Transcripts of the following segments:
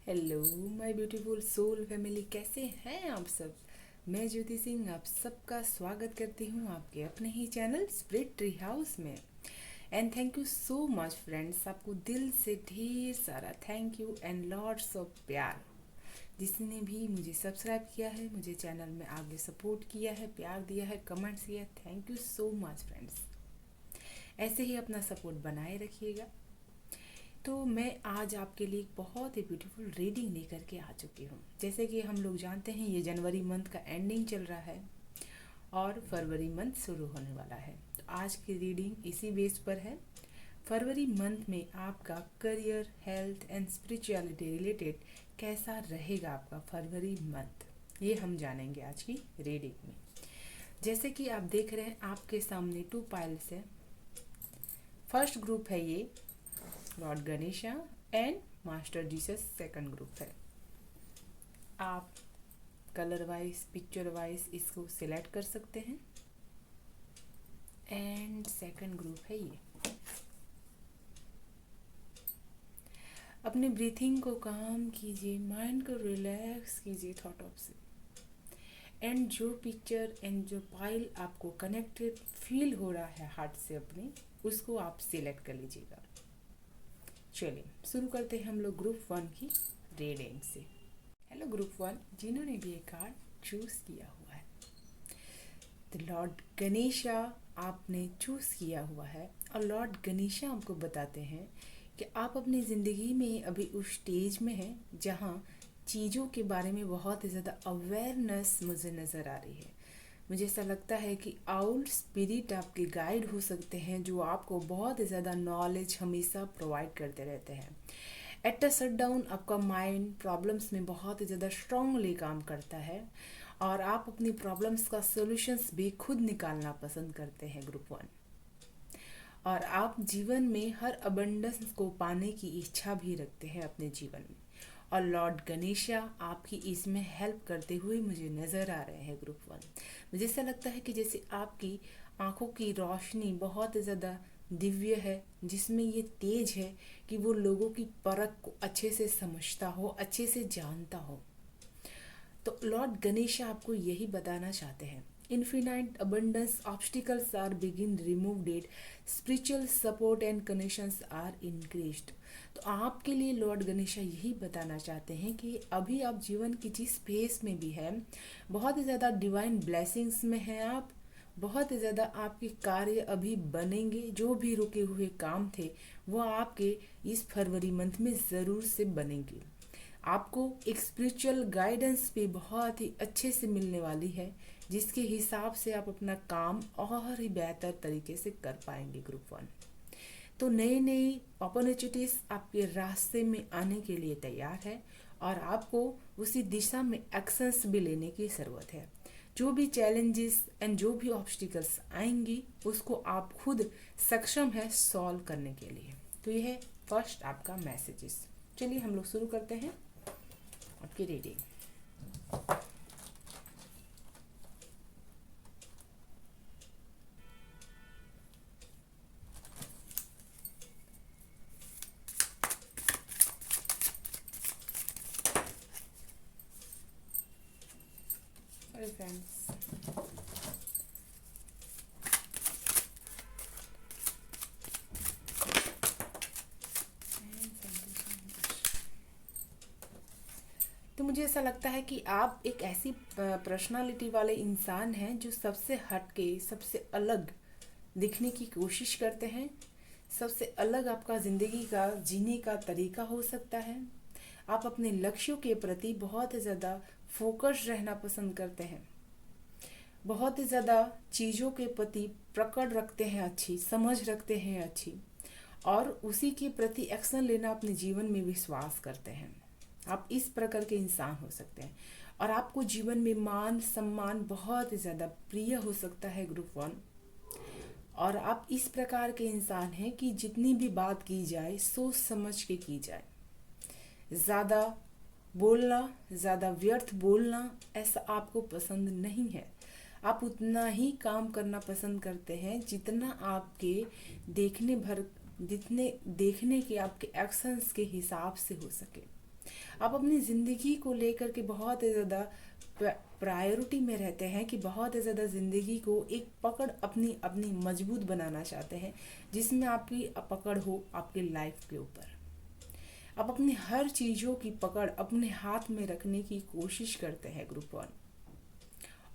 Hello my beautiful soul family, कैसे हैं आप सब। मैं ज्योति सिंह आप सबका स्वागत करती हूँ आपके अपने ही चैनल स्पिरिट ट्री हाउस में। And thank you so much friends, आपको दिल से ढेर सारा thank you and lots of प्यार। जिसने भी मुझे सब्सक्राइब किया है, मुझे चैनल में आगे सपोर्ट किया है, प्यार दिया है, कमेंट्स किया, thank you so much friends. ऐसे ही अपना सपोर्ट बनाए रखिएगा। तो मैं आज आपके लिए एक बहुत ही ब्यूटीफुल रीडिंग लेकर के आ चुकी हूँ। जैसे कि हम लोग जानते हैं, ये जनवरी मंथ का एंडिंग चल रहा है और फरवरी मंथ शुरू होने वाला है। तो आज की रीडिंग इसी बेस पर है। फरवरी मंथ में आपका career, health and spirituality related कैसा रहेगा आपका फरवरी मंथ, ये हम जानेंगे आज की रीडिंग में। जैसे कि आप देख रहे हैं, आपके सामने 2 पाइल्स है। फर्स्ट ग्रुप है ये Lord Ganesha and master Jesus. Second group है। आप कलर वाइज, पिक्चर वाइज इसको सिलेक्ट कर सकते हैं। एंड सेकंड ग्रुप है ये। अपने ब्रीथिंग को काम कीजिए, माइंड को रिलैक्स कीजिए थॉटों से। एंड जो पिक्चर एंड जो पाइल आपको कनेक्टेड फील हो रहा है हार्ट से अपने, उसको आप सिलेक्ट कर लीजिएगा। चलिए शुरू करते हैं हम लोग ग्रुप 1 की रीडिंग से। हेलो ग्रुप 1, जिन्होंने भी एक कार्ड चूज किया हुआ है, तो लॉर्ड गणेशा आपने चूज किया हुआ है। और लॉर्ड गणेशा आपको बताते हैं कि आप अपनी ज़िंदगी में अभी उस स्टेज में हैं जहाँ चीज़ों के बारे में बहुत ही ज़्यादा अवेयरनेस मुझे नज़र आ रही है। मुझे ऐसा लगता है कि आउल स्पिरिट आपके गाइड हो सकते हैं, जो आपको बहुत ही ज़्यादा नॉलेज हमेशा प्रोवाइड करते रहते हैं। एट अ शट डाउन आपका माइंड प्रॉब्लम्स में बहुत ही ज़्यादा स्ट्रांगली काम करता है और आप अपनी प्रॉब्लम्स का सॉल्यूशंस भी खुद निकालना पसंद करते हैं ग्रुप 1। और आप जीवन में हर अबंडेंस को पाने की इच्छा भी रखते हैं अपने जीवन में। और लॉर्ड गणेशा आपकी इसमें हेल्प करते हुए मुझे नज़र आ रहे हैं ग्रुप 1। मुझे ऐसा लगता है कि जैसे आपकी आंखों की रोशनी बहुत ज़्यादा दिव्य है, जिसमें ये तेज है कि वो लोगों की परख को अच्छे से समझता हो, अच्छे से जानता हो। तो लॉर्ड गणेशा आपको यही बताना चाहते हैं, इन्फिनाइट अबंडेंस ऑब्स्टिकल्स आर बिगिन removed it, spiritual support and connections are increased. तो आपके लिए लॉर्ड गणेशा यही बताना चाहते हैं कि अभी आप जीवन की जिस फेस में भी हैं, बहुत ही ज़्यादा डिवाइन ब्लेसिंग्स में हैं आप। बहुत ही ज़्यादा आपके कार्य अभी बनेंगे, जो भी रुके हुए काम थे वो आपके इस फरवरी मंथ में ज़रूर से बनेंगे। आपको एक स्पिरिचुअल गाइडेंस भी बहुत ही अच्छे से मिलने वाली है, जिसके हिसाब से आप अपना काम और ही बेहतर तरीके से कर पाएंगे ग्रुप 1। तो नई नई अपॉर्चुनिटीज़ आपके रास्ते में आने के लिए तैयार है और आपको उसी दिशा में एक्शंस भी लेने की ज़रूरत है। जो भी चैलेंजेस एंड जो भी ऑब्स्टिकल्स आएंगी, उसको आप खुद सक्षम है सॉल्व करने के लिए। तो यह है फर्स्ट आपका मैसेजेस। चलिए हम लोग शुरू करते हैं आपकी रीडिंग। Sorry friends. तो मुझे ऐसा लगता है कि आप एक ऐसी पर्सनालिटी वाले इंसान हैं जो सबसे हटके, सबसे अलग दिखने की कोशिश करते हैं। सबसे अलग आपका ज़िंदगी का जीने का तरीका हो सकता है। आप अपने लक्ष्यों के प्रति बहुत ही ज़्यादा फोकस रहना पसंद करते हैं। बहुत ही ज़्यादा चीज़ों के प्रति पकड़ रखते हैं, अच्छी समझ रखते हैं अच्छी, और उसी के प्रति एक्शन लेना अपने जीवन में विश्वास करते हैं। आप इस प्रकार के इंसान हो सकते हैं और आपको जीवन में मान सम्मान बहुत ही ज़्यादा प्रिय हो सकता है ग्रुप 1। और आप इस प्रकार के इंसान हैं कि जितनी भी बात की जाए सोच समझ के की जाए। ज़्यादा बोलना, ज़्यादा व्यर्थ बोलना ऐसा आपको पसंद नहीं है। आप उतना ही काम करना पसंद करते हैं जितना आपके देखने भर जितने देखने के आपके एक्शंस के हिसाब से हो सके। आप अपनी ज़िंदगी को लेकर के बहुत ही ज़्यादा प्रायोरिटी में रहते हैं कि बहुत ही ज़्यादा ज़िंदगी को एक पकड़ अपनी अपनी मजबूत बनाना चाहते हैं, जिसमें आपकी पकड़ हो आपके लाइफ के ऊपर। आप अपनी हर चीज़ों की पकड़ अपने हाथ में रखने की कोशिश करते हैं ग्रुप वन।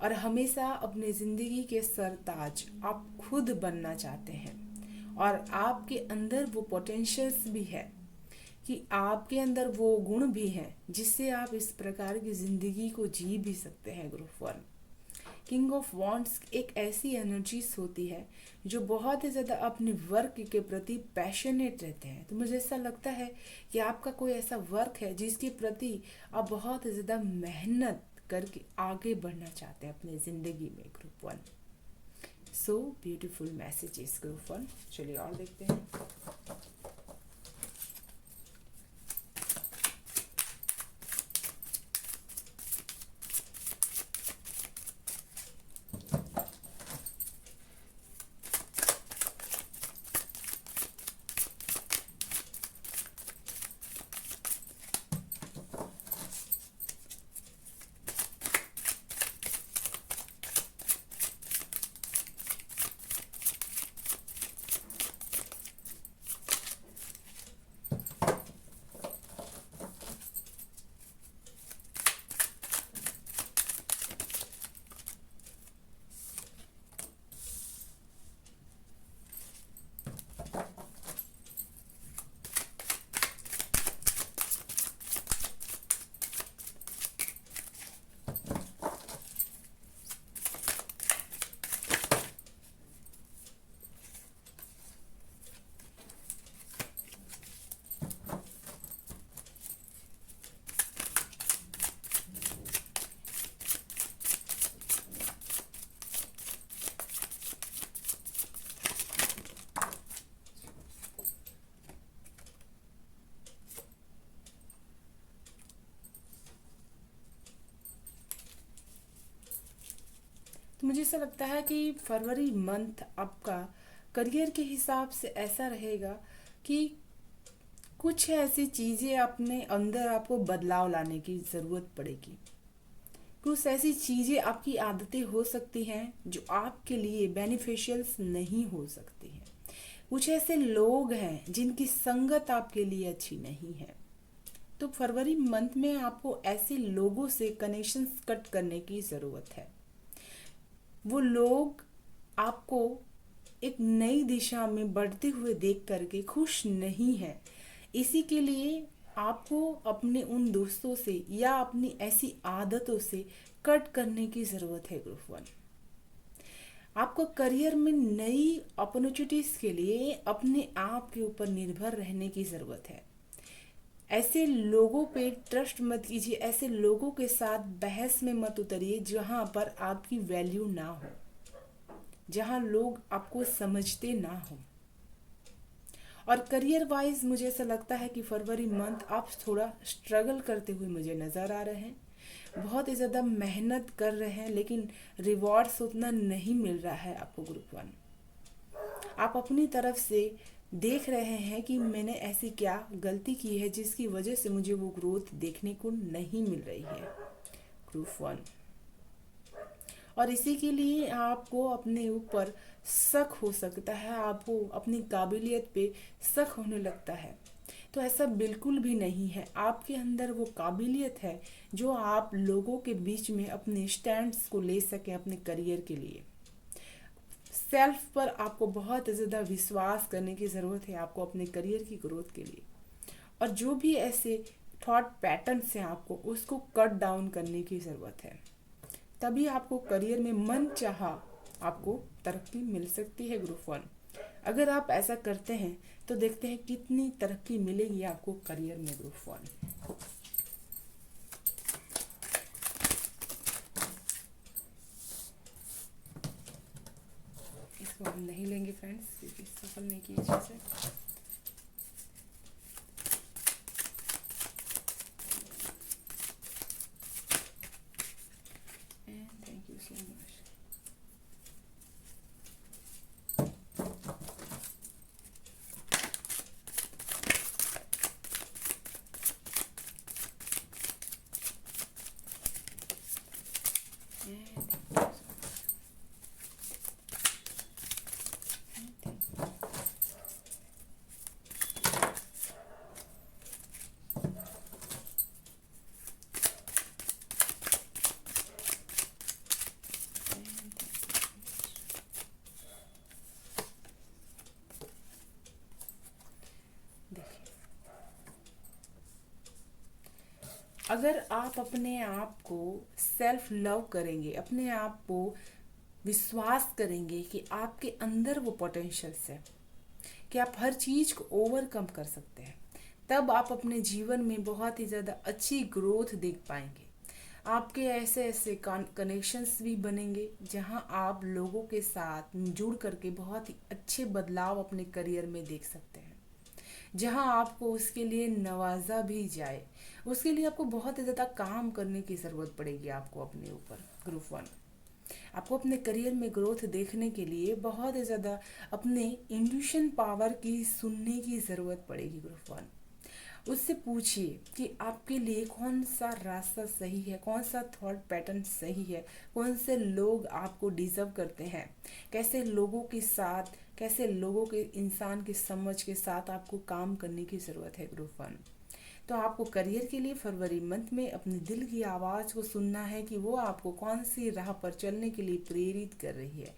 और हमेशा अपने ज़िंदगी के सरताज आप खुद बनना चाहते हैं। और आपके अंदर वो पोटेंशियल्स भी है कि आपके अंदर वो गुण भी हैं जिससे आप इस प्रकार की ज़िंदगी को जी भी सकते हैं group one. King of wands एक ऐसी एनर्जीज होती है जो बहुत ही ज़्यादा अपने वर्क के प्रति पैशनेट रहते हैं। तो मुझे ऐसा लगता है कि आपका कोई ऐसा वर्क है जिसके प्रति आप बहुत ही ज़्यादा मेहनत करके आगे बढ़ना चाहते हैं अपनी ज़िंदगी में group one. So beautiful messages group one. चलिए और देखते हैं। तो मुझे ऐसा लगता है कि फरवरी मंथ आपका करियर के हिसाब से ऐसा रहेगा कि कुछ ऐसी चीज़ें अपने अंदर आपको बदलाव लाने की ज़रूरत पड़ेगी। कुछ ऐसी चीज़ें आपकी आदतें हो सकती हैं जो आपके लिए बेनिफिशियल्स नहीं हो सकती हैं। कुछ ऐसे लोग हैं जिनकी संगत आपके लिए अच्छी नहीं है। तो फरवरी मंथ में आपको ऐसे लोगों से कनेक्शंस कट करने की ज़रूरत है। वो लोग आपको एक नई दिशा में बढ़ते हुए देख करके खुश नहीं है। इसी के लिए आपको अपने उन दोस्तों से या अपनी ऐसी आदतों से कट करने की ज़रूरत है ग्रुप वन। आपको करियर में नई अपॉर्चुनिटीज़ के लिए अपने आप के ऊपर निर्भर रहने की ज़रूरत है। ऐसे लोगों पे ट्रस्ट मत कीजिए, ऐसे लोगों के साथ बहस में मत उतरिए जहाँ पर आपकी वैल्यू ना हो, जहाँ लोग आपको समझते ना हो। और करियर वाइज मुझे ऐसा लगता है कि फरवरी मंथ आप थोड़ा स्ट्रगल करते हुए मुझे नज़र आ रहे हैं। बहुत ही ज़्यादा मेहनत कर रहे हैं लेकिन रिवॉर्ड्स उतना नहीं मिल रहा है आपको ग्रुप वन। आप अपनी तरफ से देख रहे हैं कि मैंने ऐसी क्या गलती की है जिसकी वजह से मुझे वो ग्रोथ देखने को नहीं मिल रही है ग्रुप वन। और इसी के लिए आपको अपने ऊपर शक हो सकता है, आपको अपनी काबिलियत पे शक होने लगता है। तो ऐसा बिल्कुल भी नहीं है। आपके अंदर वो काबिलियत है जो आप लोगों के बीच में अपने स्टैंड्स को ले सकें अपने करियर के लिए। सेल्फ पर आपको बहुत ज़्यादा विश्वास करने की ज़रूरत है आपको अपने करियर की ग्रोथ के लिए। और जो भी ऐसे थॉट पैटर्न्स हैं आपको उसको कट डाउन करने की ज़रूरत है। तभी आपको करियर में मन चाहा आपको तरक्की मिल सकती है ग्रुप वन। अगर आप ऐसा करते हैं तो देखते हैं कितनी तरक्की मिलेगी आपको करियर में ग्रुप वन। इसको हम नहीं लेंगे फ्रेंड्स क्योंकि सफल नहीं की चीज़ है। And thank you so much. अगर आप अपने आप को सेल्फ लव करेंगे, अपने आप को विश्वास करेंगे कि आपके अंदर वो पोटेंशियल्स है कि आप हर चीज़ को ओवरकम कर सकते हैं, तब आप अपने जीवन में बहुत ही ज़्यादा अच्छी ग्रोथ देख पाएंगे। आपके ऐसे ऐसे कनेक्शंस भी बनेंगे जहां आप लोगों के साथ जुड़ करके बहुत ही अच्छे बदलाव अपने करियर में देख सकते हैं, जहां आपको उसके लिए नवाजा भी जाए। उसके लिए आपको बहुत ही ज़्यादा काम करने की ज़रूरत पड़ेगी आपको अपने ऊपर। ग्रुप 1, आपको अपने करियर में ग्रोथ देखने के लिए बहुत ही ज़्यादा अपने इंट्यूशन पावर की सुनने की ज़रूरत पड़ेगी। ग्रुप 1, उससे पूछिए कि आपके लिए कौन सा रास्ता सही है, कौन सा थॉट पैटर्न सही है, कौन से लोग आपको डिजर्व करते हैं, कैसे लोगों के साथ, कैसे लोगों के इंसान की समझ के साथ आपको काम करने की ज़रूरत है। ग्रुप 1, तो आपको करियर के लिए फरवरी मंथ में अपने दिल की आवाज़ को सुनना है कि वो आपको कौन सी राह पर चलने के लिए प्रेरित कर रही है।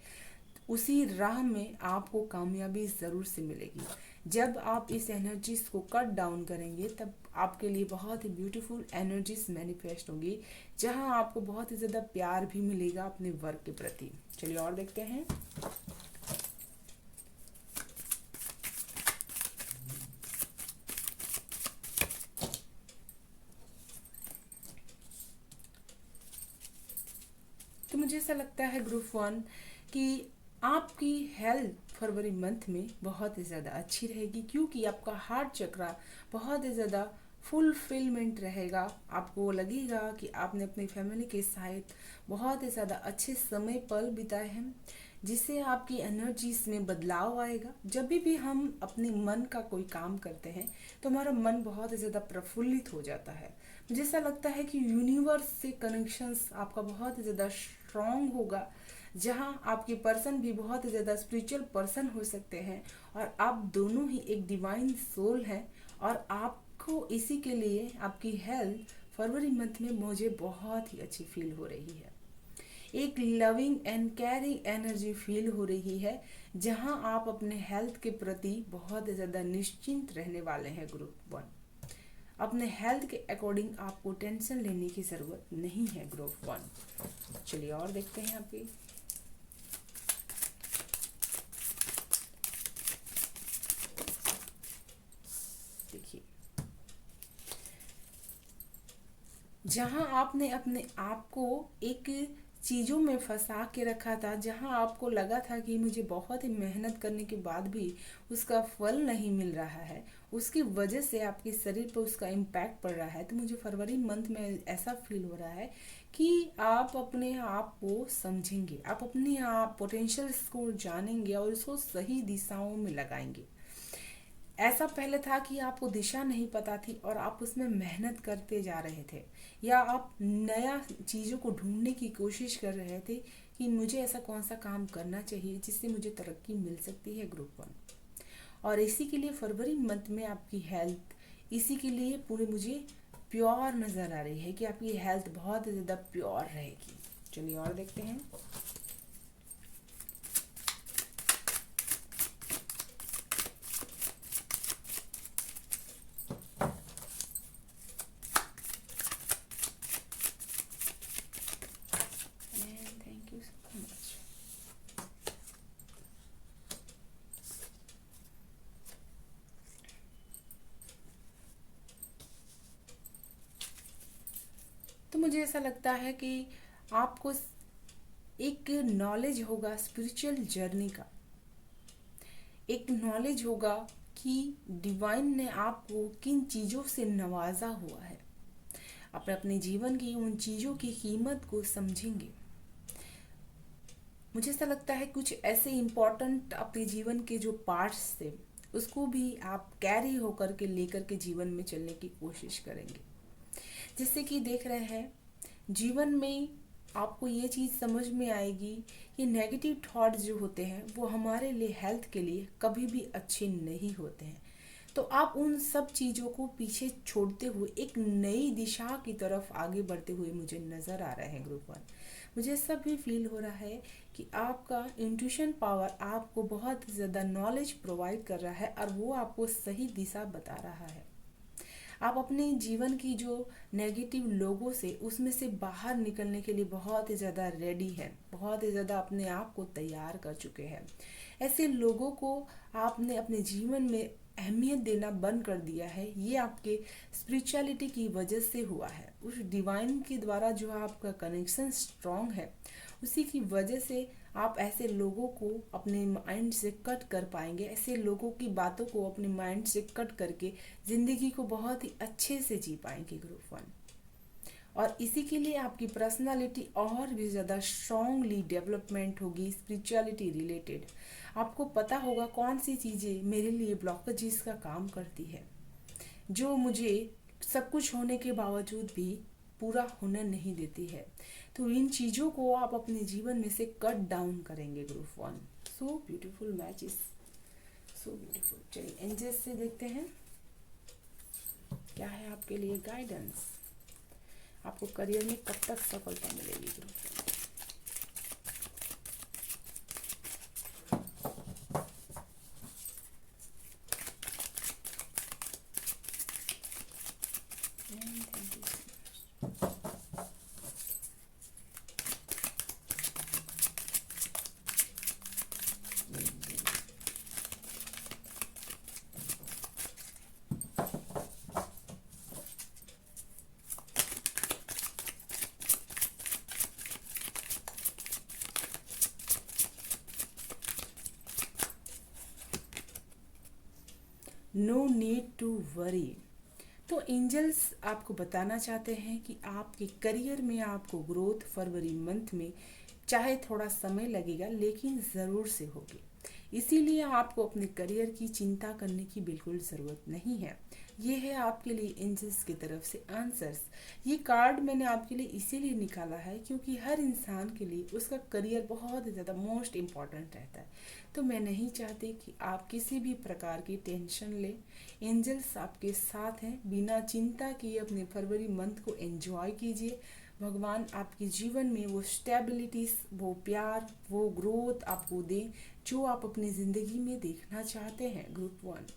उसी राह में आपको कामयाबी ज़रूर से मिलेगी। जब आप इस एनर्जीज को कट डाउन करेंगे तब आपके लिए बहुत ही ब्यूटीफुल एनर्जीज मैनिफेस्ट होंगी, जहां आपको बहुत ही ज़्यादा प्यार भी मिलेगा अपने वर्क के प्रति। चलिए और देखते हैं। तो मुझे ऐसा लगता है ग्रुप 1 कि आपकी हेल्थ फरवरी मंथ में बहुत ही ज़्यादा अच्छी रहेगी, क्योंकि आपका हार्ट चक्रा बहुत ही ज़्यादा फुलफिलमेंट रहेगा। आपको लगेगा कि आपने अपनी फैमिली के साथ बहुत ही ज़्यादा अच्छे समय पल बिताए हैं, जिससे आपकी एनर्जीज में बदलाव आएगा। जब भी हम अपने मन का कोई काम करते हैं तो हमारा मन बहुत ही ज़्यादा प्रफुल्लित हो जाता है। मुझे ऐसा लगता है कि यूनिवर्स से कनेक्शंस आपका बहुत ही ज़्यादा स्ट्रॉन्ग होगा, जहां आपके पर्सन भी बहुत ही ज़्यादा स्पिरिचुअल पर्सन हो सकते हैं और आप दोनों ही एक डिवाइन सोल हैं। और आपको इसी के लिए आपकी हेल्थ फरवरी मंथ में मुझे बहुत ही अच्छी फील हो रही है। एक loving and caring energy feel हो रही है, जहां आप अपने हेल्थ के प्रति बहुत ज़्यादा निश्चिंत रहने वाले हैं। ग्रुप 1, अपने हेल्थ के अकॉर्डिंग आपको टेंशन लेने की ज़रूरत नहीं है। ग्रुप 1, चलिए और देखते हैं आपकी। देखिए, जहां आपने अपने आप को एक चीज़ों में फंसा के रखा था, जहां आपको लगा था कि मुझे बहुत ही मेहनत करने के बाद भी उसका फल नहीं मिल रहा है, उसकी वजह से आपके शरीर पर उसका इम्पैक्ट पड़ रहा है, तो मुझे फरवरी मंथ में ऐसा फील हो रहा है कि आप अपने आप को समझेंगे, आप अपने आप पोटेंशियल्स को जानेंगे और उसको सही दिशाओं में लगाएंगे। ऐसा पहले था कि आपको दिशा नहीं पता थी और आप उसमें मेहनत करते जा रहे थे, या आप नया चीज़ों को ढूंढने की कोशिश कर रहे थे कि मुझे ऐसा कौन सा काम करना चाहिए जिससे मुझे तरक्की मिल सकती है। ग्रुप 1, और इसी के लिए फरवरी मंथ में आपकी हेल्थ इसी के लिए पूरे मुझे प्योर नज़र आ रही है कि आपकी हेल्थ बहुत ज़्यादा प्योर रहेगी। चलिए और देखते हैं। And thank you so much. तो मुझे ऐसा लगता है कि आपको एक नॉलेज होगा स्पिरिचुअल जर्नी का, एक नॉलेज होगा कि डिवाइन ने आपको किन चीज़ों से नवाजा हुआ है। आप अपने जीवन की उन चीज़ों की कीमत को समझेंगे। मुझे ऐसा लगता है कुछ ऐसे इम्पोर्टेंट अपने जीवन के जो पार्ट्स थे उसको भी आप कैरी होकर के लेकर के जीवन में चलने की कोशिश करेंगे। जिससे कि देख रहे हैं जीवन में आपको ये चीज़ समझ में आएगी कि नेगेटिव थॉट्स जो होते हैं वो हमारे लिए, हेल्थ के लिए कभी भी अच्छे नहीं होते हैं। तो आप उन सब चीज़ों को पीछे छोड़ते हुए एक नई दिशा की तरफ आगे बढ़ते हुए मुझे नज़र आ रहे हैं। ग्रुप 1, मुझे ऐसा भी फील हो रहा है कि आपका इंट्यूशन पावर आपको बहुत ज़्यादा नॉलेज प्रोवाइड कर रहा है और वो आपको सही दिशा बता रहा है। आप अपने जीवन की जो नेगेटिव लोगों से उसमें से बाहर निकलने के लिए बहुत ही ज़्यादा रेडी है, बहुत ही ज़्यादा अपने आप को तैयार कर चुके हैं। ऐसे लोगों को आपने अपने जीवन में अहमियत देना बंद कर दिया है। ये आपके स्पिरिचुअलिटी की वजह से हुआ है। उस डिवाइन के द्वारा जो आपका कनेक्शन स्ट्रांग है, उसी की वजह से आप ऐसे लोगों को अपने माइंड से कट कर पाएंगे। ऐसे लोगों की बातों को अपने माइंड से कट करके ज़िंदगी को बहुत ही अच्छे से जी पाएंगे ग्रुप 1। और इसी के लिए आपकी पर्सनालिटी और भी ज़्यादा स्ट्रांगली डेवलपमेंट होगी स्पिरिचुअलिटी रिलेटेड। आपको पता होगा कौन सी चीज़ें मेरे लिए ब्लॉकेजेस का काम करती है, जो मुझे सब कुछ होने के बावजूद भी पूरा होने नहीं देती है। तो इन चीज़ों को आप अपने जीवन में से कट डाउन करेंगे group 1। So beautiful matches, so beautiful. चलिए एंजल्स से देखते हैं क्या है आपके लिए गाइडेंस। आपको करियर में कब तक सफलता मिलेगी group 1। No need to worry. तो एंजल्स आपको बताना चाहते हैं कि आपके करियर में आपको ग्रोथ फरवरी मंथ में चाहे थोड़ा समय लगेगा लेकिन ज़रूर से होगी। इसीलिए आपको अपने करियर की चिंता करने की बिल्कुल ज़रूरत नहीं है। ये है आपके लिए एंजल्स की तरफ से आंसर्स। ये कार्ड मैंने आपके लिए इसीलिए निकाला है क्योंकि हर इंसान के लिए उसका करियर बहुत ज़्यादा मोस्ट इम्पॉर्टेंट रहता है। तो मैं नहीं चाहती कि आप किसी भी प्रकार की टेंशन लें। एंजल्स आपके साथ हैं। बिना चिंता किए अपने फरवरी मंथ को एंजॉय कीजिए। भगवान आपके जीवन में वो स्टेबिलिटीज, वो प्यार, वो ग्रोथ आपको दें जो आप अपनी ज़िंदगी में देखना चाहते हैं ग्रुप 1।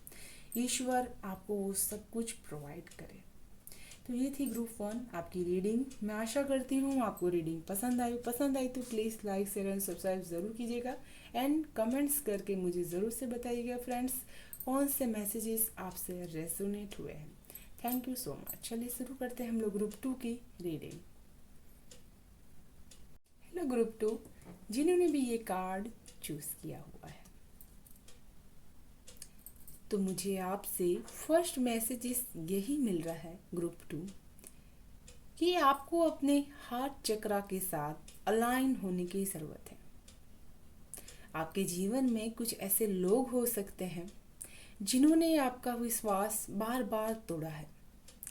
ईश्वर आपको वो सब कुछ प्रोवाइड करे। तो ये थी ग्रुप 1 आपकी रीडिंग। मैं आशा करती हूँ आपको रीडिंग पसंद आई तो please like share and subscribe ज़रूर कीजिएगा एंड कमेंट्स करके मुझे ज़रूर से बताइएगा फ्रेंड्स कौन से मैसेजेस आपसे रेजोनेट हुए हैं। Thank you so much. चलिए शुरू करते हैं हम लोग ग्रुप 2 की रीडिंग। हेलो ग्रुप 2, जिन्होंने भी ये कार्ड चूज़ किया हुआ है, तो मुझे आपसे फर्स्ट मैसेजेस यही मिल रहा है ग्रुप 2 कि आपको अपने हार्ट चक्रा के साथ अलाइन होने की ज़रूरत है। आपके जीवन में कुछ ऐसे लोग हो सकते हैं जिन्होंने आपका विश्वास बार बार तोड़ा है।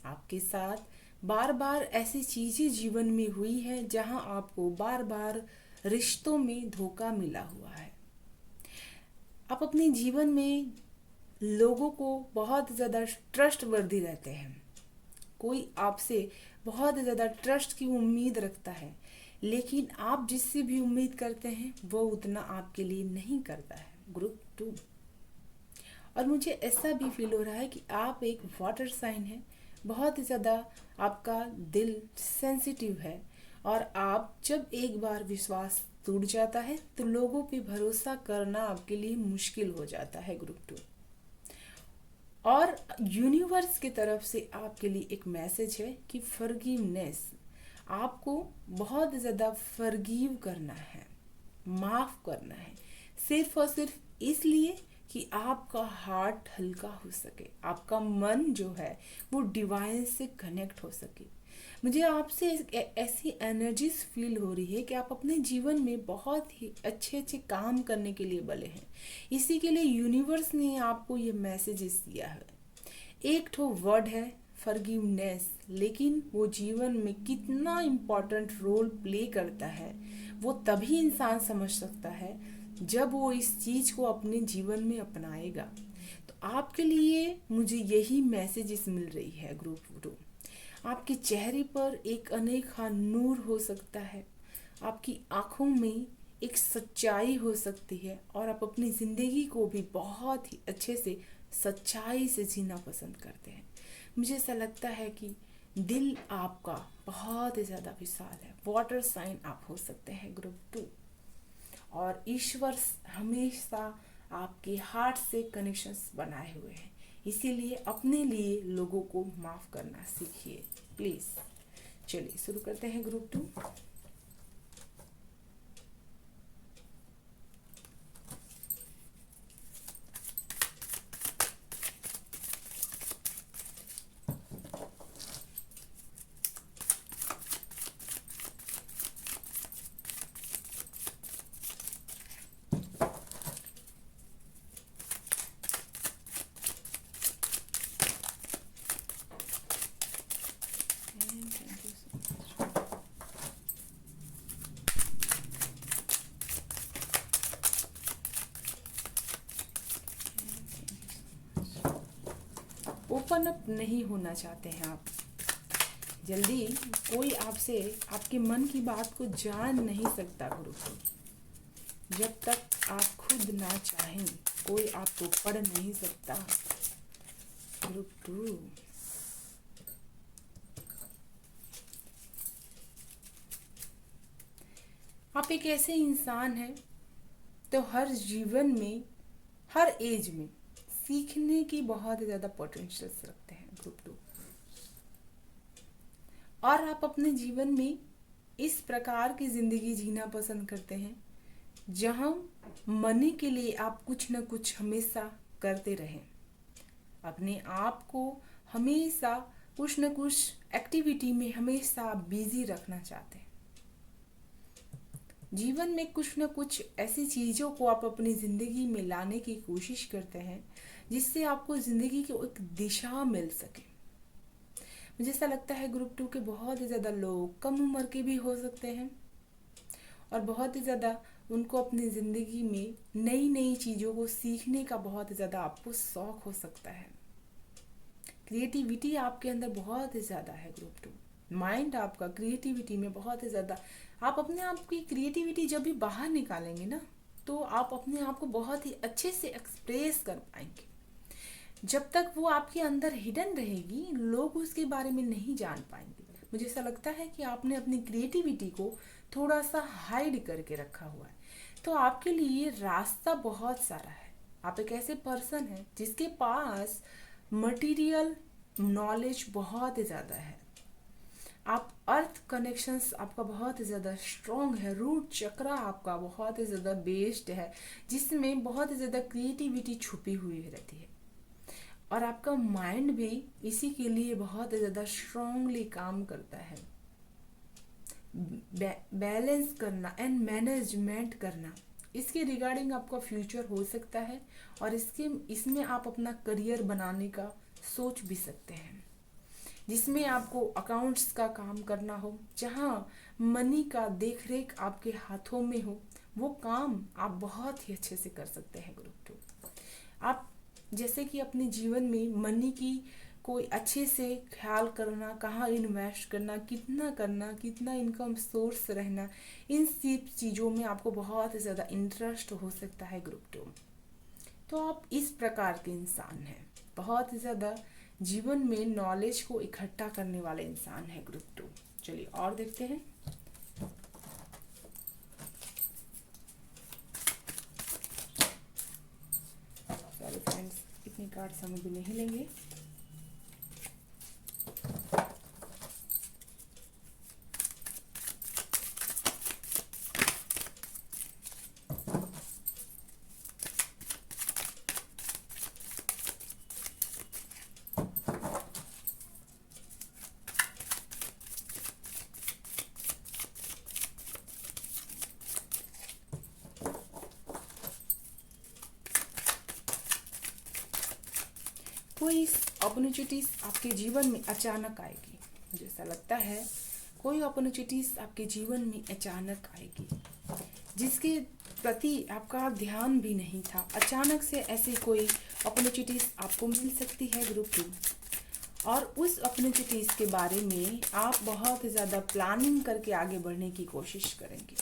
आपके साथ बार बार ऐसी चीज़ें जीवन में हुई हैं जहां आपको बार बार रिश्तों में धोखा मिला हुआ है। आप अपने जीवन में लोगों को बहुत ज़्यादा ट्रस्टवर्दी रहते हैं। कोई आपसे बहुत ज़्यादा ट्रस्ट की उम्मीद रखता है, लेकिन आप जिससे भी उम्मीद करते हैं वो उतना आपके लिए नहीं करता है ग्रुप 2। और मुझे ऐसा भी फील हो रहा है कि आप एक वाटर साइन है, बहुत ज़्यादा आपका दिल सेंसिटिव है और आप जब एक बार विश्वास टूट जाता है तो लोगों पे भरोसा करना आपके लिए मुश्किल हो जाता है ग्रुप 2। और यूनिवर्स की तरफ से आपके लिए एक मैसेज है कि फॉरगिवनेस, आपको बहुत ज़्यादा फॉरगिव करना है, माफ़ करना है, सिर्फ और सिर्फ इसलिए कि आपका हार्ट हल्का हो सके, आपका मन जो है वो डिवाइन से कनेक्ट हो सके। मुझे आपसे ऐसी एनर्जीज फील हो रही है कि आप अपने जीवन में बहुत ही अच्छे अच्छे काम करने के लिए बने हैं। इसी के लिए यूनिवर्स ने आपको ये मैसेजेस दिया है। एक तो वर्ड है फॉरगिवनेस, लेकिन वो जीवन में कितना इम्पोर्टेंट रोल प्ले करता है वो तभी इंसान समझ सकता है जब वो इस चीज़ को अपने जीवन में अपनाएगा। तो आपके लिए मुझे यही मैसेजेस मिल रही है ग्रुप 2। आपके चेहरे पर एक अनोखा नूर हो सकता है, आपकी आँखों में एक सच्चाई हो सकती है और आप अपनी ज़िंदगी को भी बहुत ही अच्छे से सच्चाई से जीना पसंद करते हैं। मुझे ऐसा लगता है कि दिल आपका बहुत ही ज़्यादा विशाल है। वाटर साइन आप हो सकते हैं ग्रुप 2। और ईश्वर हमेशा आपके हार्ट से कनेक्शंस बनाए हुए हैं, इसीलिए अपने लिए लोगों को माफ़ करना सीखिए प्लीज़। चलिए शुरू करते हैं ग्रुप 2। ओपन अप नहीं होना चाहते हैं आप जल्दी। कोई आपसे आपके मन की बात को जान नहीं सकता ग्रुप। जब तक आप खुद ना चाहें कोई आपको पढ़ नहीं सकता ग्रुप 2। आप एक ऐसे इंसान हैं तो हर जीवन में, हर एज में सीखने की बहुत ज़्यादा पोटेंशियल्स रखते हैं ग्रुप 2। और आप अपने जीवन में इस प्रकार की ज़िंदगी जीना पसंद करते हैं जहां मनी के लिए आप कुछ न कुछ हमेशा करते रहें। अपने आप को हमेशा कुछ न कुछ एक्टिविटी में हमेशा बिजी रखना चाहते हैं। जीवन में कुछ न कुछ ऐसी चीज़ों को आप अपनी ज़िंदगी में लाने की कोशिश करते हैं जिससे आपको ज़िंदगी की एक दिशा मिल सके। मुझे ऐसा लगता है ग्रुप 2 के बहुत ही ज़्यादा लोग कम उम्र के भी हो सकते हैं और बहुत ही ज़्यादा उनको अपनी ज़िंदगी में नई नई चीज़ों को सीखने का बहुत ही ज़्यादा आपको शौक हो सकता है। क्रिएटिविटी आपके अंदर बहुत ही ज़्यादा है ग्रुप 2। माइंड आपका क्रिएटिविटी में बहुत ही ज़्यादा, आप अपने आप की क्रिएटिविटी जब भी बाहर निकालेंगे ना तो आप अपने आप को बहुत ही अच्छे से एक्सप्रेस कर पाएंगे। जब तक वो आपके अंदर हिडन रहेगी लोग उसके बारे में नहीं जान पाएंगे। मुझे ऐसा लगता है कि आपने अपनी क्रिएटिविटी को थोड़ा सा हाइड करके रखा हुआ है, तो आपके लिए रास्ता बहुत सारा है। आप एक ऐसे पर्सन हैं जिसके पास मटेरियल नॉलेज बहुत ही ज़्यादा है। आप अर्थ कनेक्शंस आपका बहुत ही ज़्यादा स्ट्रॉन्ग है। रूट चक्रा आपका बहुत ही ज़्यादा बेस्ड है जिसमें बहुत ही ज़्यादा क्रिएटिविटी छुपी हुई रहती है। और आपका माइंड भी इसी के लिए बहुत ही ज़्यादा स्ट्रांगली काम करता है। बैलेंस करना एंड मैनेजमेंट करना, इसके रिगार्डिंग आपका फ्यूचर हो सकता है और इसमें आप अपना करियर बनाने का सोच भी सकते हैं, जिसमें आपको अकाउंट्स का काम करना हो, जहां मनी का देखरेख आपके हाथों में हो। वो काम आप बहुत ही अच्छे से कर सकते हैं ग्रुप 2। आप जैसे कि अपने जीवन में मनी की कोई अच्छे से ख्याल करना, कहाँ इन्वेस्ट करना, कितना इनकम सोर्स रहना, इन सब चीज़ों में आपको बहुत ही ज़्यादा इंटरेस्ट हो सकता है ग्रुप 2। तो आप इस प्रकार के इंसान हैं, बहुत ही ज़्यादा जीवन में नॉलेज को इकट्ठा करने वाले इंसान है ग्रुप 2। चलिए और देखते हैं। सॉरी फ्रेंड्स, इतनी कार्ड समय भी नहीं लेंगे। कोई अपॉर्चुनिटीज आपके जीवन में अचानक आएगी। मुझे ऐसा लगता है कोई अपॉर्चुनिटीज आपके जीवन में अचानक आएगी जिसके प्रति आपका ध्यान भी नहीं था। अचानक से ऐसी कोई अपॉर्चुनिटीज आपको मिल सकती है ग्रुप 2, और उस अपॉर्चुनिटीज के बारे में आप बहुत ज़्यादा प्लानिंग करके आगे बढ़ने की कोशिश करेंगे।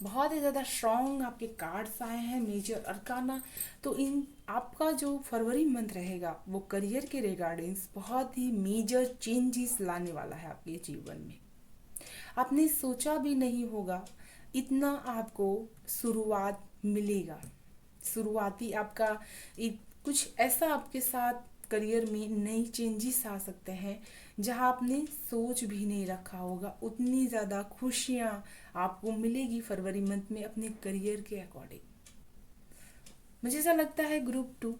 बहुत ही ज़्यादा स्ट्रॉन्ग आपके कार्ड्स आए हैं, मेजर अरकाना। तो इन आपका जो फरवरी मंथ रहेगा वो करियर के रिगार्डिंग्स बहुत ही मेजर चेंजेस लाने वाला है आपके जीवन में। आपने सोचा भी नहीं होगा इतना आपको शुरुआत मिलेगा। शुरुआती आपका कुछ ऐसा आपके साथ करियर में नई चेंजेस आ सकते हैं जहां आपने सोच भी नहीं रखा होगा। उतनी ज़्यादा खुशियां आपको मिलेगी फरवरी मंथ में अपने करियर के अकॉर्डिंग। मुझे ऐसा लगता है ग्रुप 2,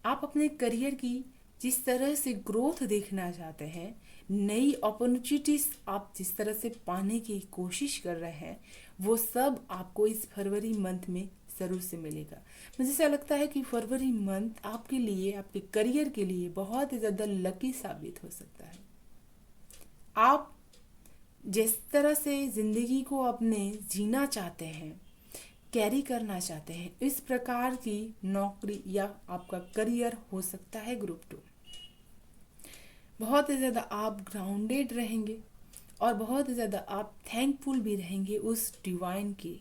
आप अपने करियर की जिस तरह से ग्रोथ देखना चाहते हैं, नई अपॉर्चुनिटीज आप जिस तरह से पाने की कोशिश कर रहे हैं, वो सब आपको इस फरवरी मंथ में ज़रूर से मिलेगा। मुझे ऐसा लगता है कि फरवरी मंथ आपके लिए, आपके करियर के लिए बहुत ही ज़्यादा लकी साबित हो सकता है। आप जिस तरह से ज़िंदगी को अपने जीना चाहते हैं, कैरी करना चाहते हैं, इस प्रकार की नौकरी या आपका करियर हो सकता है ग्रुप 2। बहुत ही ज़्यादा आप ग्राउंडेड रहेंगे और बहुत ही ज़्यादा आप थैंकफुल भी रहेंगे उस डिवाइन की।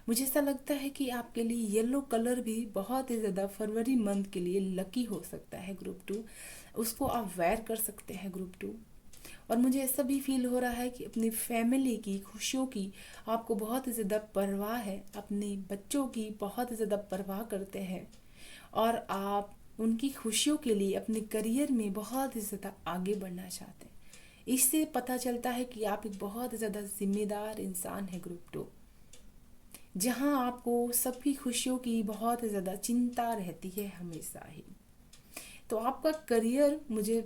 मुझे ऐसा लगता है कि आपके लिए येलो कलर भी बहुत ही ज़्यादा फरवरी मंथ के लिए लकी हो सकता है ग्रुप 2। उसको आप वेयर कर सकते हैं ग्रुप 2। और मुझे ऐसा भी फील हो रहा है कि अपनी फैमिली की खुशियों की आपको बहुत ही ज़्यादा परवाह है, अपने बच्चों की बहुत ही ज़्यादा परवाह करते हैं और आप उनकी खुशियों के लिए अपने करियर में बहुत ही ज़्यादा आगे बढ़ना चाहते हैं। इससे पता चलता है कि आप एक बहुत ज़्यादा जिम्मेदार इंसान है ग्रुप 2, जहां आपको सबकी खुशियों की बहुत ज़्यादा चिंता रहती है हमेशा ही। तो आपका करियर, मुझे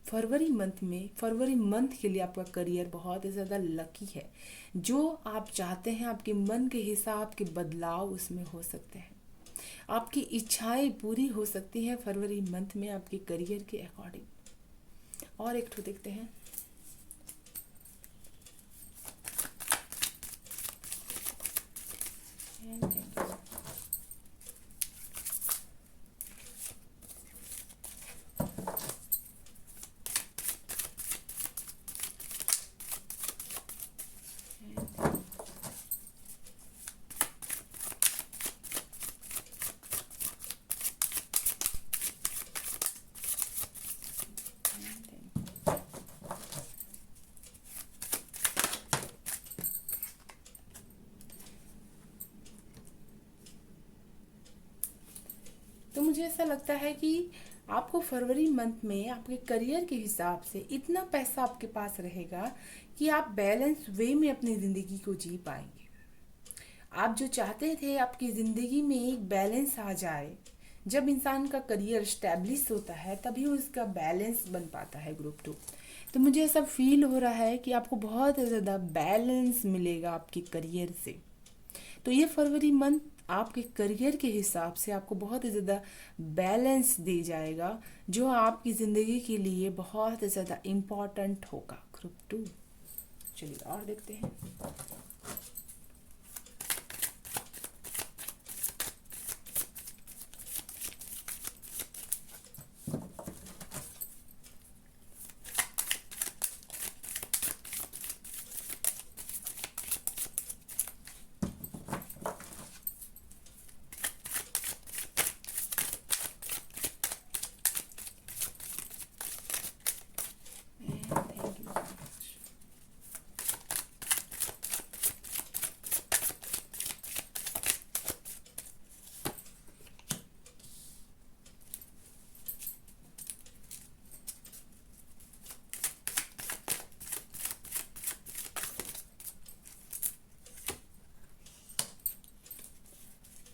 फरवरी मंथ के लिए आपका करियर बहुत ही ज़्यादा लकी है। जो आप चाहते हैं आपके मन के हिसाब के बदलाव उसमें हो सकते हैं, आपकी इच्छाएं पूरी हो सकती हैं फरवरी मंथ में आपके करियर के अकॉर्डिंग। और एक ठो देखते हैं। Thank you. तो मुझे ऐसा लगता है कि आपको फरवरी मंथ में आपके करियर के हिसाब से इतना पैसा आपके पास रहेगा कि आप बैलेंस वे में अपनी ज़िंदगी को जी पाएंगे। आप जो चाहते थे आपकी ज़िंदगी में एक बैलेंस आ जाए, जब इंसान का करियर स्टैब्लिश होता है तभी उसका बैलेंस बन पाता है ग्रुप 2। तो मुझे ऐसा फील हो रहा है कि आपको बहुत ज़्यादा बैलेंस मिलेगा आपके करियर से। तो ये फरवरी मंथ आपके करियर के हिसाब से आपको बहुत ही ज़्यादा बैलेंस दे जाएगा, जो आपकी ज़िंदगी के लिए बहुत ही ज़्यादा इम्पॉर्टेंट होगा ग्रुप 2। चलिए और देखते हैं। Thank you so much.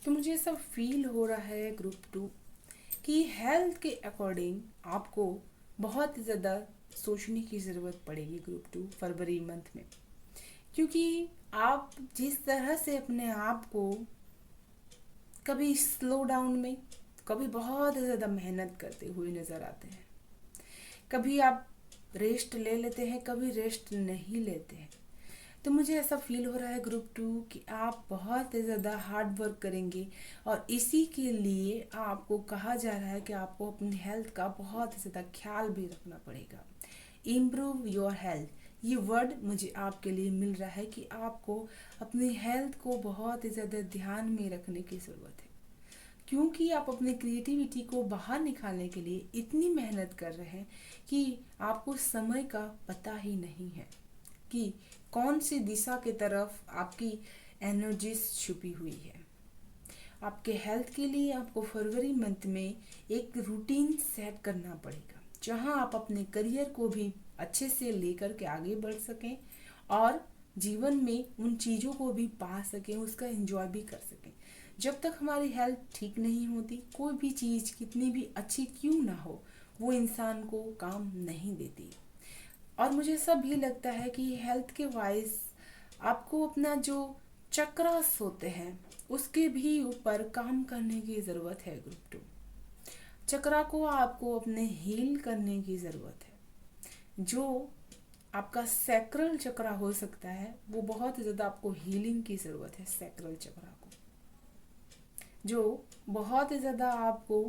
तो मुझे ऐसा फील हो रहा है ग्रुप 2 कि हेल्थ के अकॉर्डिंग आपको बहुत ज़्यादा सोचने की ज़रूरत पड़ेगी ग्रुप 2 फरवरी मंथ में। क्योंकि आप जिस तरह से अपने आप को कभी स्लो डाउन में, कभी बहुत ज़्यादा मेहनत करते हुए नज़र आते हैं, कभी आप रेस्ट ले लेते हैं, कभी रेस्ट नहीं लेते हैं। तो मुझे ऐसा फील हो रहा है ग्रुप 2 कि आप बहुत ज़्यादा हार्ड वर्क करेंगे और इसी के लिए आपको कहा जा रहा है कि आपको अपनी हेल्थ का बहुत ज़्यादा ख्याल भी रखना पड़ेगा। इम्प्रूव योर हेल्थ, ये वर्ड मुझे आपके लिए मिल रहा है कि आपको अपनी हेल्थ को बहुत ही ज़्यादा ध्यान में रखने की ज़रूरत है, क्योंकि आप अपनी क्रिएटिविटी को बाहर निकालने के लिए इतनी मेहनत कर रहे हैं कि आपको समय का पता ही नहीं है कि कौन सी दिशा की तरफ आपकी एनर्जी छुपी हुई है। आपके हेल्थ के लिए आपको फरवरी मंथ में एक रूटीन सेट करना पड़ेगा, जहां आप अपने करियर को भी अच्छे से लेकर के आगे बढ़ सकें और जीवन में उन चीज़ों को भी पा सकें, उसका एंजॉय भी कर सकें। जब तक हमारी हेल्थ ठीक नहीं होती, कोई भी चीज़ कितनी भी अच्छी क्यों ना हो, वो इंसान को काम नहीं देती। और मुझे सब ये लगता है कि हेल्थ के वाइज आपको अपना जो चक्रास होते हैं उसके भी ऊपर काम करने की ज़रूरत है। ग्रुप 2 चक्रा को आपको अपने हील करने की ज़रूरत है। जो आपका सैक्रल चक्रा हो सकता है वो बहुत ज़्यादा आपको हीलिंग की ज़रूरत है। सैक्रल चक्रा को जो बहुत ज़्यादा आपको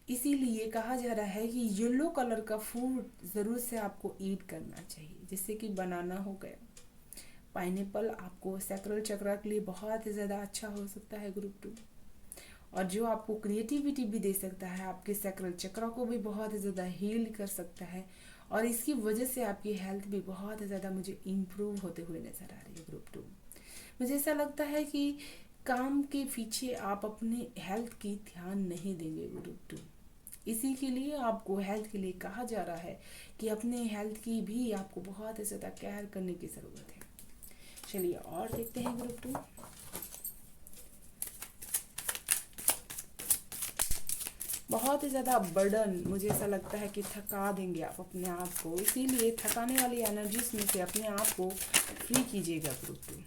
इसीलिए कहा जा रहा है कि येलो कलर का फूड ज़रूर से आपको ईट करना चाहिए, जैसे कि बनाना हो गया, पाइनएप्पल आपको सैक्रल चक्रा के लिए बहुत ही ज़्यादा अच्छा हो सकता है। ग्रुप 2 और जो आपको क्रिएटिविटी भी दे सकता है, आपके सैक्रल चक्रा को भी बहुत ही ज़्यादा हील कर सकता है और इसकी वजह से आपकी हेल्थ भी बहुत ज़्यादा मुझे इम्प्रूव होते हुए नज़र आ रही है। ग्रुप 2 मुझे ऐसा लगता है कि काम के पीछे आप अपने हेल्थ की ध्यान नहीं देंगे। ग्रुप 2 इसी के लिए आपको हेल्थ के लिए कहा जा रहा है कि अपने हेल्थ की भी आपको बहुत ज़्यादा केयर करने की ज़रूरत है। चलिए और देखते हैं ग्रुप 2। बहुत ही ज़्यादा बर्डन, मुझे ऐसा लगता है कि थका देंगे आप अपने आप को, इसीलिए थकाने वाली एनर्जीज में से अपने आप को फ्री कीजिएगा। Group 2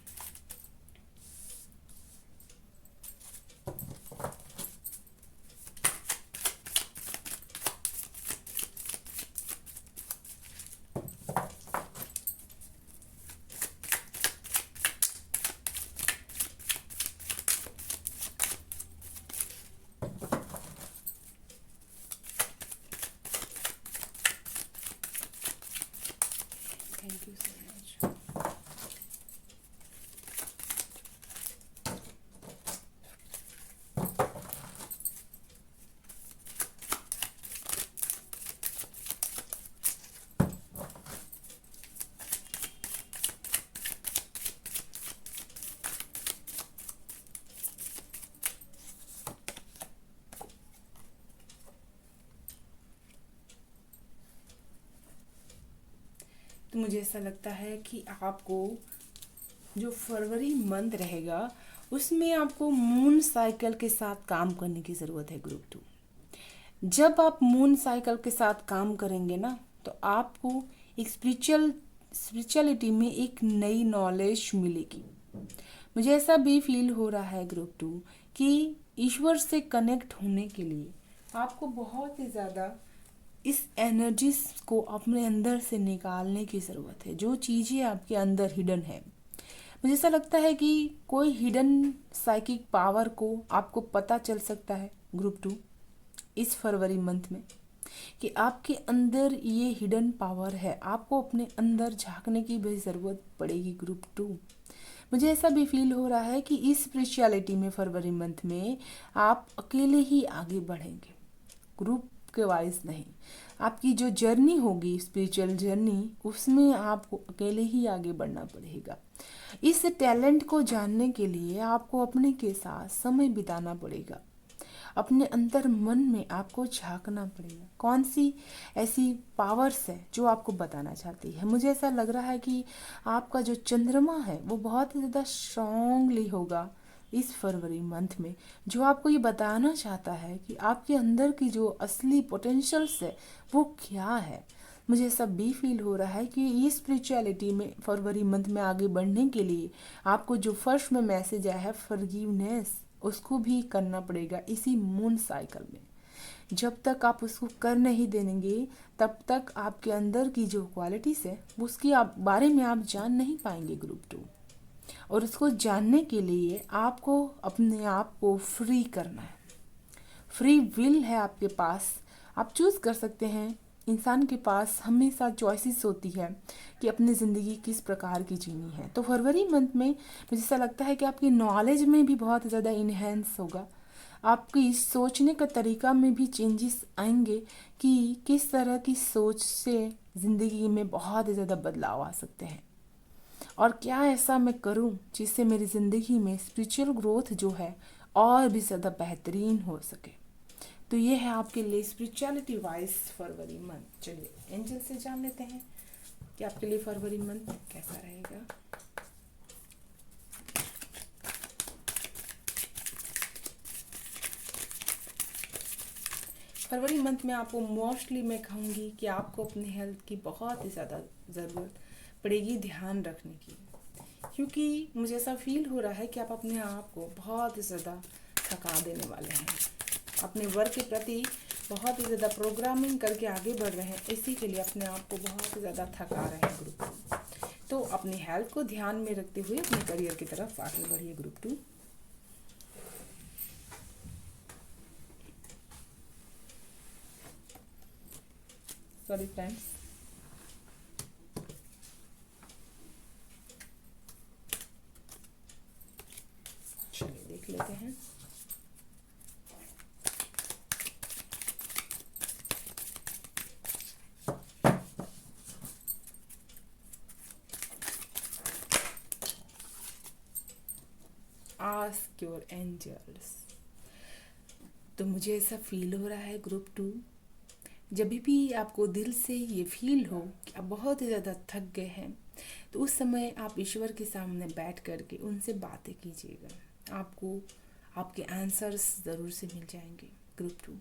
thank you so much. तो मुझे ऐसा लगता है कि आपको जो फरवरी मंथ रहेगा उसमें आपको मून साइकिल के साथ काम करने की ज़रूरत है। ग्रुप 2 जब आप मून साइकिल के साथ काम करेंगे ना, तो आपको एक स्पिरिचुअलिटी में एक नई नॉलेज मिलेगी। मुझे ऐसा भी फील हो रहा है ग्रुप 2 कि ईश्वर से कनेक्ट होने के लिए आपको बहुत ही ज़्यादा इस एनर्जीज को अपने अंदर से निकालने की ज़रूरत है, जो चीज़ें आपके अंदर हिडन है। मुझे ऐसा लगता है कि कोई हिडन साइकिक पावर को आपको पता चल सकता है ग्रुप 2 इस फरवरी मंथ में, कि आपके अंदर ये हिडन पावर है। आपको अपने अंदर झांकने की भी ज़रूरत पड़ेगी। ग्रुप 2 मुझे ऐसा भी फील हो रहा है कि इस स्पिरिचुअलिटी में फरवरी मंथ में आप अकेले ही आगे बढ़ेंगे, ग्रुप के वाइज नहीं। आपकी जो जर्नी होगी स्पिरिचुअल जर्नी, उसमें आपको अकेले ही आगे बढ़ना पड़ेगा। इस टैलेंट को जानने के लिए आपको अपने के साथ समय बिताना पड़ेगा, अपने अंतर मन में आपको झांकना पड़ेगा। कौन सी ऐसी पावर्स है जो आपको बताना चाहती है। मुझे ऐसा लग रहा है कि आपका जो चंद्रमा है वो बहुत ज़्यादा स्ट्रांगली होगा इस फरवरी मंथ में, जो आपको ये बताना चाहता है कि आपके अंदर की जो असली पोटेंशियल्स है वो क्या है। मुझे ऐसा भी फील हो रहा है कि ये स्पिरिचुअलिटी में फरवरी मंथ में आगे बढ़ने के लिए आपको जो फर्स्ट में मैसेज आया है फॉरगिवनेस, उसको भी करना पड़ेगा इसी मून साइकिल में। जब तक आप उसको कर नहीं देंगे तब तक आपके अंदर की जो क्वालिटीज़ है उसकी आप बारे में आप जान नहीं पाएंगे। ग्रुप 2 और उसको जानने के लिए आपको अपने आप को फ्री करना है। फ्री विल है आपके पास, आप चूज़ कर सकते हैं इंसान के पास हमेशा चॉइसेस होती है कि अपनी ज़िंदगी किस प्रकार की जीनी है। तो फरवरी मंथ में मुझे ऐसा लगता है कि आपकी नॉलेज में भी बहुत ज़्यादा इन्हेंस होगा, आपकी सोचने का तरीका में भी चेंजेस आएंगे कि किस तरह की सोच से ज़िंदगी में बहुत ज़्यादा बदलाव आ सकते हैं, और क्या ऐसा मैं करूं जिससे मेरी ज़िंदगी में स्पिरिचुअल ग्रोथ जो है और भी ज़्यादा बेहतरीन हो सके। तो ये है आपके लिए स्पिरिचुअलिटी वाइज फरवरी मंथ। चलिए एंजल से जान लेते हैं कि आपके लिए फरवरी मंथ कैसा रहेगा। फरवरी मंथ में आपको मोस्टली मैं कहूँगी कि आपको अपनी हेल्थ की बहुत ही ज़्यादा ज़रूरत पड़ेगी ध्यान रखने की, क्योंकि मुझे ऐसा फील हो रहा है कि आप अपने आप को बहुत ही ज़्यादा थका देने वाले हैं, अपने वर्क के प्रति बहुत ही ज़्यादा प्रोग्रामिंग करके आगे बढ़ रहे हैं, इसी के लिए अपने आप को बहुत ही ज़्यादा थका रहे हैं ग्रुप 2। तो अपनी हेल्थ को ध्यान में रखते हुए अपने करियर की तरफ आगे बढ़िए ग्रुप 2। सॉरी फ्रेंड्स, चलिए देख लेते हैं। Ask your angels. तो मुझे ऐसा फील हो रहा है ग्रुप 2, जब भी आपको दिल से ये फील हो कि आप बहुत ही ज़्यादा थक गए हैं, तो उस समय आप ईश्वर के सामने बैठ करके उनसे बातें कीजिएगा, आपको आपके आंसर्स ज़रूर से मिल जाएंगे ग्रुप 2।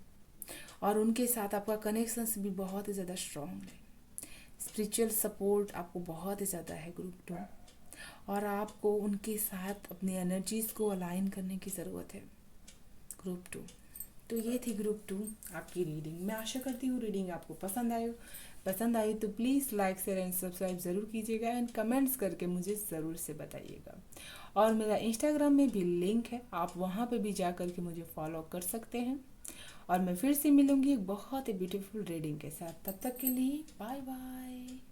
और उनके साथ आपका कनेक्शंस भी बहुत ही ज़्यादा स्ट्रॉन्ग है, स्पिरिचुअल सपोर्ट आपको बहुत ही ज़्यादा है ग्रुप 2, और आपको उनके साथ अपनी एनर्जीज़ को अलाइन करने की ज़रूरत है ग्रुप 2। तो ये थी ग्रुप 2 आपकी रीडिंग। मैं आशा करती हूँ रीडिंग आपको पसंद आई तो please like share and subscribe ज़रूर कीजिएगा, एंड कमेंट्स करके मुझे ज़रूर से बताइएगा। और मेरा इंस्टाग्राम में भी लिंक है, आप वहाँ पे भी जा कर के मुझे फॉलो कर सकते हैं। और मैं फिर से मिलूँगी एक बहुत ही ब्यूटीफुल रीडिंग के साथ, तब तक के लिए बाय बाय।